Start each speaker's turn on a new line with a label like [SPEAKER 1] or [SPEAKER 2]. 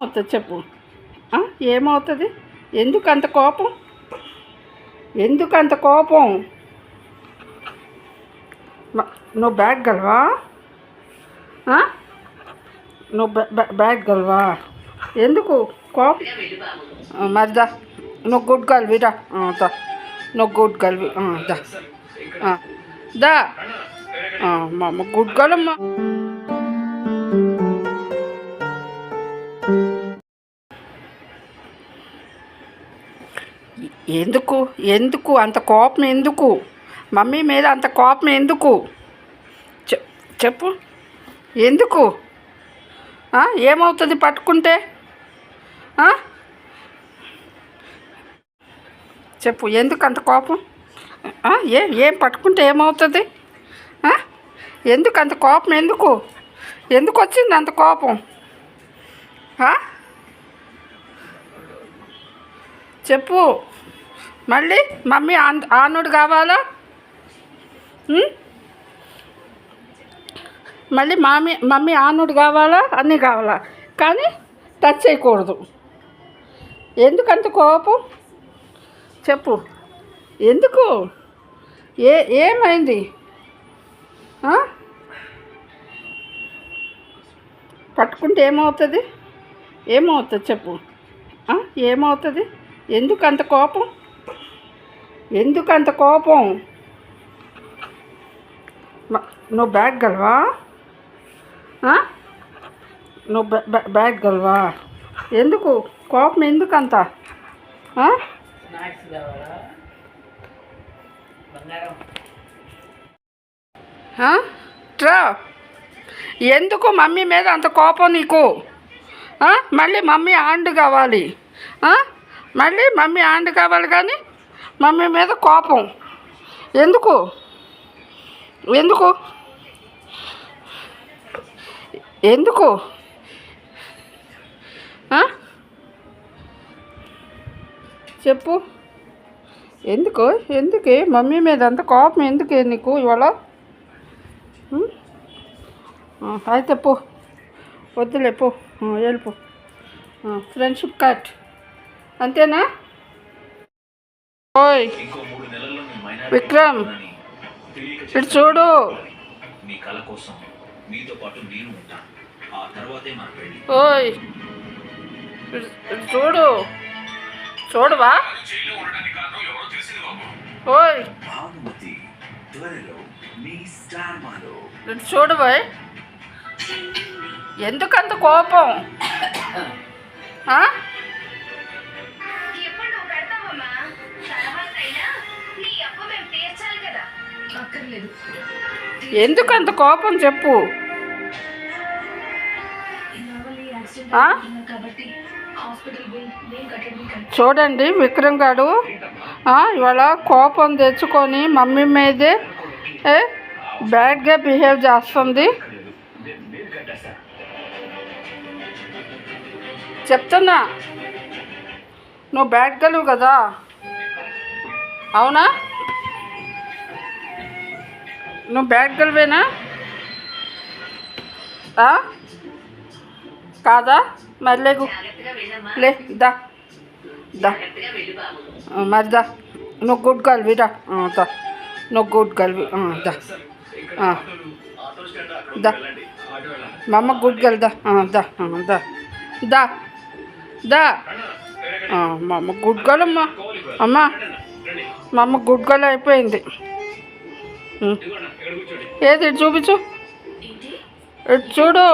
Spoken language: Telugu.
[SPEAKER 1] అవుతుంది చెప్పు. ఏమవుతుంది? ఎందుకు అంత కోపం? ఎందుకు అంత కోపం? నువ్వు బ్యాగ్ గలవా? నువ్వు బ్యాగ్ గలవా? ఎందుకు కోపం? మరిదా నువ్వు గుడ్ గల్వి రా. నువ్వు గుడ్ గల్వి దా దా మా అమ్మ గుడ్ గలమ్మా. ఎందుకు ఎందుకు అంత కోపం? ఎందుకు మమ్మీ మీద అంత కోపం? ఎందుకు చెప్పు. ఎందుకు? ఏమవుతుంది పట్టుకుంటే? చెప్పు ఎందుకు అంత కోపం? ఏం పట్టుకుంటే ఏమవుతుంది? ఎందుకు అంత కోపం? ఎందుకు ఎందుకు వచ్చింది అంత కోపం? చెప్పు. మళ్ళీ మమ్మీ ఆనుడు కావాలా? మళ్ళీ మమ్మీ ఆనుడు కావాలా? అన్నీ కావాలా, కానీ టచ్ చేయకూడదు. ఎందుకంత కోపం? చెప్పు ఎందుకు? ఏమైంది? పట్టుకుంటే ఏమవుతుంది? ఏమవుతుంది చెప్పు. ఏమవుతుంది? ఎందుకు అంత కోపం? ఎందుకు అంత కోపం? నువ్వు బ్యాగ్ గలవా? నువ్వు బ్యాగ్ గలవా? ఎందుకు కోపం? ఎందుకు అంత? ట్రా ఎందుకు మమ్మీ మీద అంత కోపం నీకు? మళ్ళీ మమ్మీ ఆండు కావాలి. మళ్ళీ మమ్మీ ఆండు కావాలి, కానీ మమ్మీ మీద కోపం ఎందుకు? ఎందుకు? ఎందుకు? చెప్పు ఎందుకు? ఎందుకే మమ్మీ మీద అంత కోపం? ఎందుకే నీకు ఇవాళ? అయితే పో, వద్దులే పో, వెళ్ళిపో. ఫ్రెండ్షిప్ కట్ అంతేనా? ఓయ్ విక్రమ్, ఇటు చూడు. ఓయ్ ఇటు చూడు. చూడవా? ఓయ్ ఇటు చూడు బాయ్. ఎందుకంత కోపం? ఎందుకంత కోపం చెప్పు. చూడండి విక్రమ్ గారు ఇవాళ కోపం తెచ్చుకొని మమ్మీ మీదే బ్యాడ్గా బిహేవ్ చేస్తుంది. చెప్తున్నా, నువ్వు బ్యాడ్ గలవు కదా, అవునా? నువ్వు బ్యాడ్ గలవేనా కాదా? మరి లేకు లే దా దా మరిదా నువ్వు గుడ్ గల్వి రా. నువ్వు గుడ్ గల్వి దా దా మా అమ్మ గుడ్ గల్ దా దా దా దా దా మా అమ్మ గుడ్ గల్ అమ్మా. అమ్మా మా అమ్మ గుడ్ గల్ అయిపోయింది. ఏది ఇటు చూపించు, ఇటు చూడు.